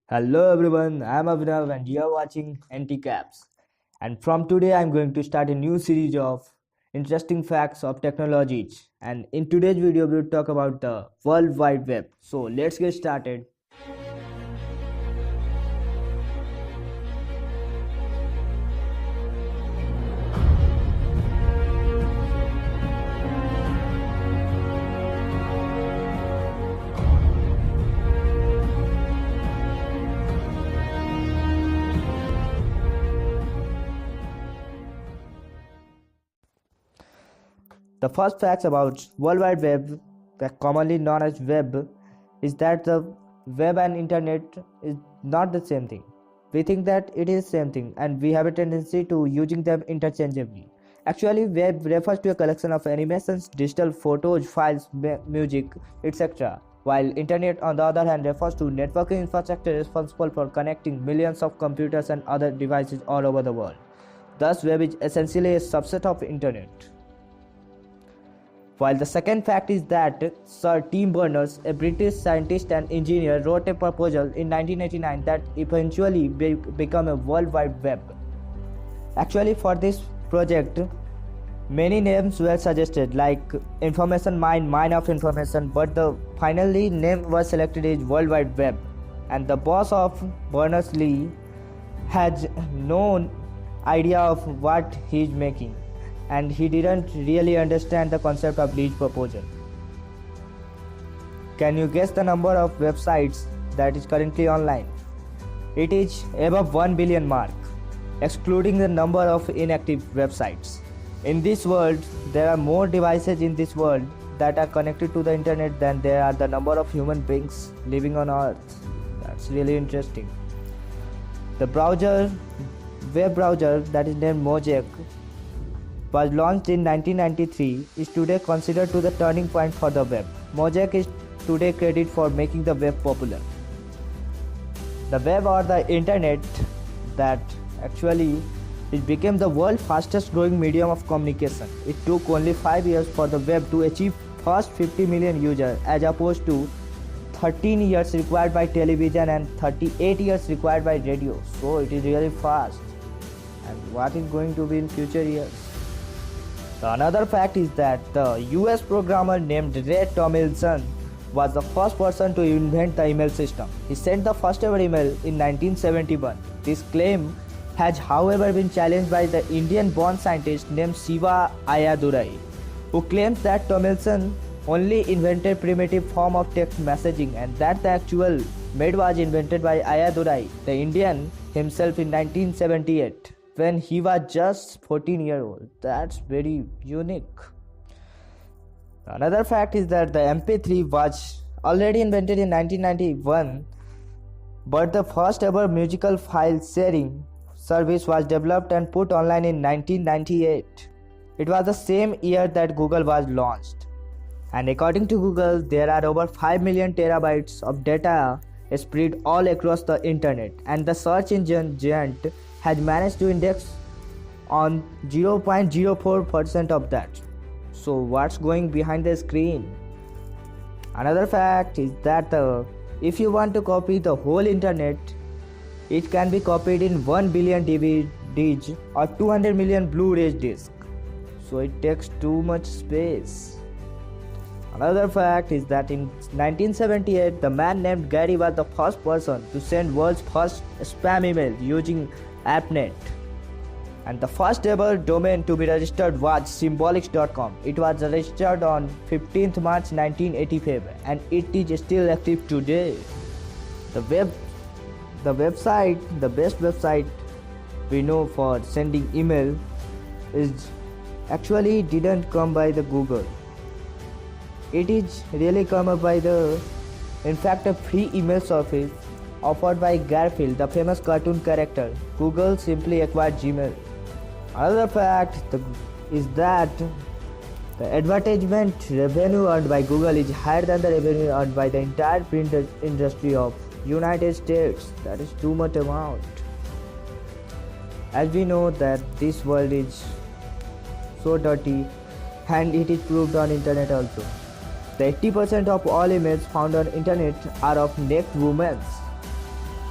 Hello everyone, I am Avinav and you are watching NT Caps. And from today I am going to start a new series of interesting facts of technologies. And in today's video we will talk about the World Wide Web. So let's get started. The first facts about World Wide Web, commonly known as web, is that the web and internet is not the same thing. We think that it is same thing and we have a tendency to using them interchangeably. Actually, web refers to a collection of animations, digital photos, files, music, etc. While internet on the other hand refers to networking infrastructure responsible for connecting millions of computers and other devices all over the world. Thus, web is essentially a subset of internet. While the second fact is that Sir Tim Berners, a British scientist and engineer, wrote a proposal in 1989 that eventually became a World Wide Web. Actually, for this project, many names were suggested like Information Mine of Information, but the finally name was selected is World Wide Web. And the boss of Berners-Lee has no idea of what he is making, and he didn't really understand the concept of Lee's proposal. Can you guess the number of websites that is currently online? It is above 1 billion mark, excluding the number of inactive websites. In this world, there are more devices in this world that are connected to the internet than there are the number of human beings living on earth. That's really interesting. The web browser that is named Mosaic was launched in 1993, is today considered to the turning point for the web. Mosaic is today credited for making the web popular. The web or the internet that actually it became the world's fastest growing medium of communication. It took only 5 years for the web to achieve first 50 million users as opposed to 13 years required by television and 38 years required by radio. So it is really fast. And what is going to be in future years? Another fact is that the US programmer named Ray Tomlinson was the first person to invent the email system. He sent the first ever email in 1971. This claim has however been challenged by the Indian-born scientist named Shiva Ayadurai, who claims that Tomlinson only invented primitive form of text messaging and that the actual mail was invented by Ayadurai, the Indian himself in 1978. When he was just 14-years old. That's very unique. Another fact is that the MP3 was already invented in 1991, but the first ever musical file sharing service was developed and put online in 1998. It was the same year that Google was launched. And according to Google, there are over 5 million terabytes of data spread all across the internet, and the search engine giant has managed to index on 0.04% of that. So what's going behind the screen? Another fact is that if you want to copy the whole internet, it can be copied in 1 billion DVDs or 200 million Blu-ray discs. So it takes too much space. Another fact is that in 1978, the man named Gary was the first person to send world's first spam email using AppNet. And the first ever domain to be registered was symbolics.com. It was registered on 15th March 1985 and it is still active today. The best website we know for sending email is actually didn't come by the Google. It is really come up by a free email service offered by Garfield, the famous cartoon character. Google simply acquired Gmail. Another fact is that the advertisement revenue earned by Google is higher than the revenue earned by the entire print industry of United States. That is too much amount. As we know that this world is so dirty and it is proved on internet also. The 80% of all images found on internet are of naked women.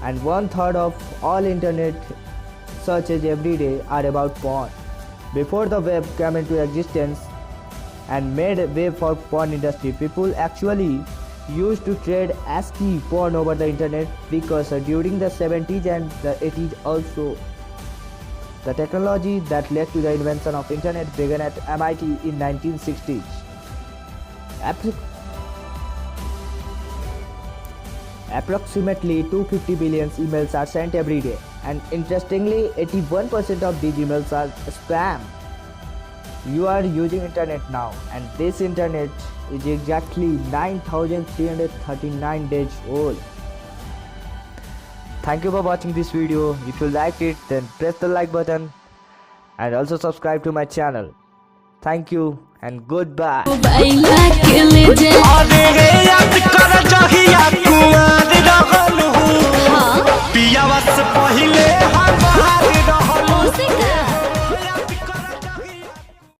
and 1/3 of all internet searches every day are about porn. Before the web came into existence and made way for porn industry, people actually used to trade ASCII porn over the internet precursor during the 70s and the 80s also. The technology that led to the invention of internet began at MIT in 1960s. Approximately 250 billion emails are sent every day, and interestingly 81% of these emails are spam. You are using internet now, and this internet is exactly 9,339 days old. Thank you for watching this video. If you liked it, then press the like button and also subscribe to my channel. Thank you and goodbye. पिया बस पहिले हम बाहर